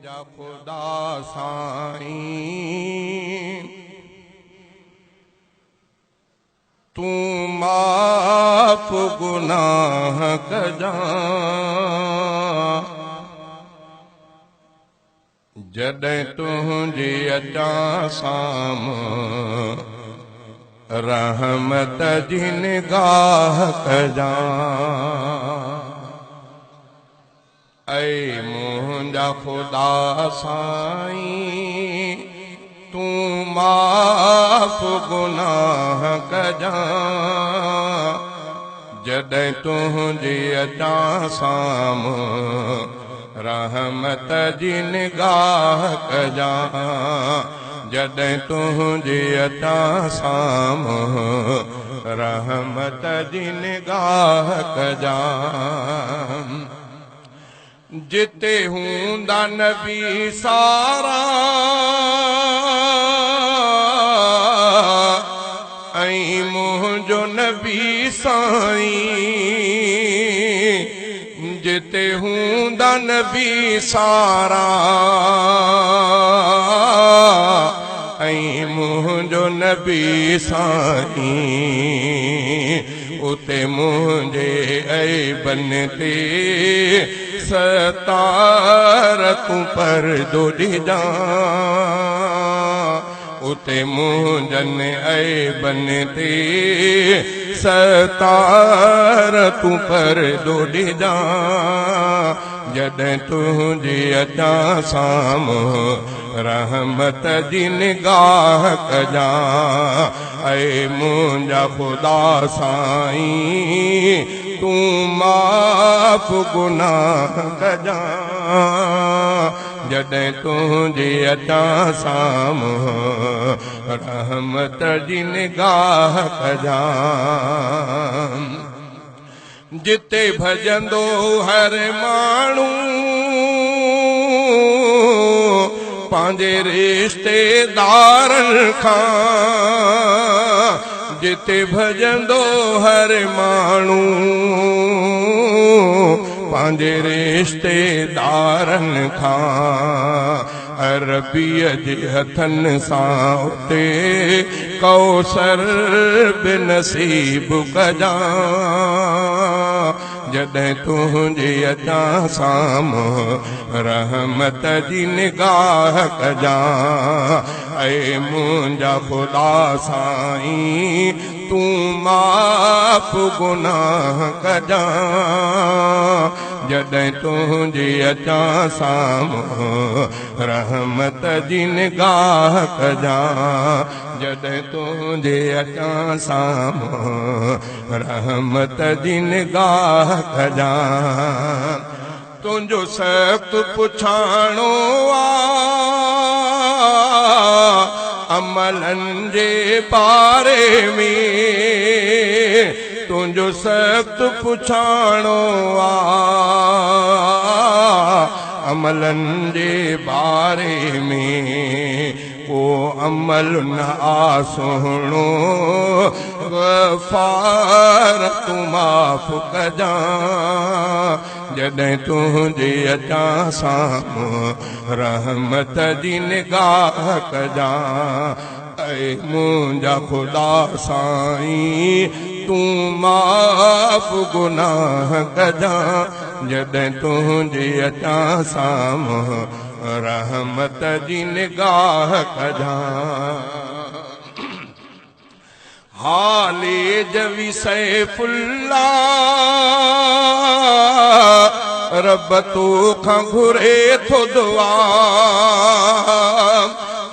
मुंहिंजा खुदा साईं तू माफ़ गुनाह कजां जॾहिं तुंहिंजी अचां साम्हूं रहमत जी निगाह कजां ऐ मुंहिंजा खुदा साईं तू माफ़ गुनाह कजां जॾहिं तुंहिंजी अचां साम्हूं रहमत जी निगाह कजां जॾहिं तुंहिंजी अचां साम्हूं रहमत जी निगाह कजां जिते हूंदा नबी सारा ऐं मुंहिंजो नबी साईं जिते हूंदा नबी सारा ऐं मुंहिंजो नबी साईं उते मुंहिंजे ऐबन ते सतार तूं परदो ॾिजां उते मुंहिंजनि ऐबन ते सतार तूं परदो ॾिजां जॾहिं तुंहिंजी अचां साम्हूं रहमत जी निगाह कजां ऐ मुंहिंजा खुदा साईं तूं माफ़ गुनाह कजां जॾहिं तुंहिंजी अचां साम्हूं रहमत जी निगाह कजां जिते भजंदो हर माण्हू पंहिंजे रिश्तेदारनि खां जिते भजंदो हर माण्हू पंहिंजे रिश्तेदारनि खां अरबीअ जे हथनि सां उते कौसर बि नसीब कजां जॾहिं तुंहिंजी अचां साम्हूं रहमत जी निगाह कजां ऐ मुंहिंजा खुदा साईं तूं माफ़ गुनाह कजां जॾहिं तुंहिंजी अचां साम्हूं रहमत जी निगाह कजां जॾहिं तुंहिंजे अचां साम्हूं रहमत जी निगाह कजां तुंहिंजो सख़्तु पुछाणो अमलनि जे बारे में तुंहिंजो सख़्तु पुछाणो अमलनि जे बारे में को अमल न सुहिणो गफ़ार तूं माफ़ कजां जॾहिं तुंहिंजे अचां साम्हूं रहमत जी निगाह कजां ऐ मुंहिंजा खुदा साईं तूं माफ़ गुनाह कजां जॾहिं तुंहिंजे अचां साम्हूं रहमत जी निगाह कजां हाले जवी सैफुल्लाह रब तोखां घुरे थो दुआ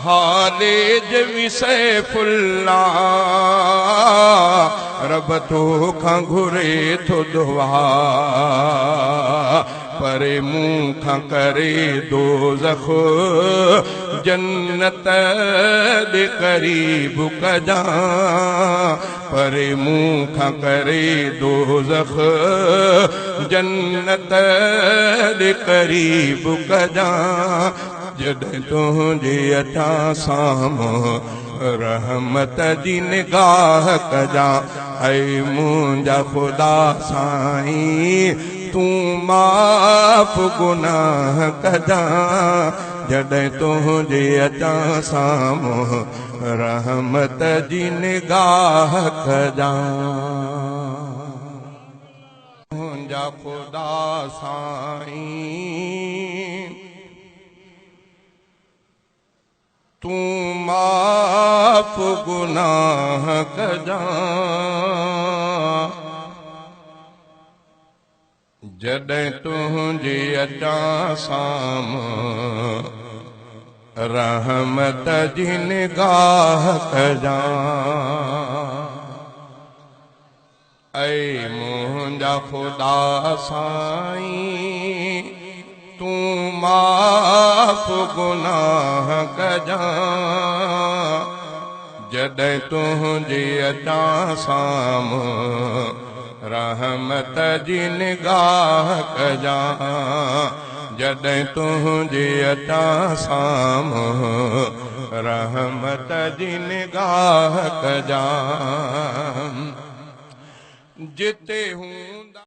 हाले जवी सैफुल्लाह रब तोखां घुरे थो दुआ परे मुंह खां करे दोज़ख जन्नत दे करीब कजां परे मुंह खां करे दोज़ख जन्नत दे करीब कजां जॾहिं तुंहिंजे अचां साम्हूं रहमत जी निगाह कजां ऐ मुंहिंजा खुदा साईं तू माफ़ गुनाह कजा जॾहिं तुंहिंजे अचां साम्हूं रहमत जी निगाह कजा मुंहिंजा ख़ुदा साईं तू माफ़ गुनाह कजा जॾहिं तुंहिंजे अचां साम्हूं रहमत जी निगाह कजा ऐ मुंहिंजा ख़ुदा साईं तू माफ़ गुनाह कजा जॾहिं तुंहिंजे अचां साम्हूं रहमत जी निगाह कजा जॾहिं तुंहिंजे अचां साम्हूं रहमत जी निगाह कजा जिते हूं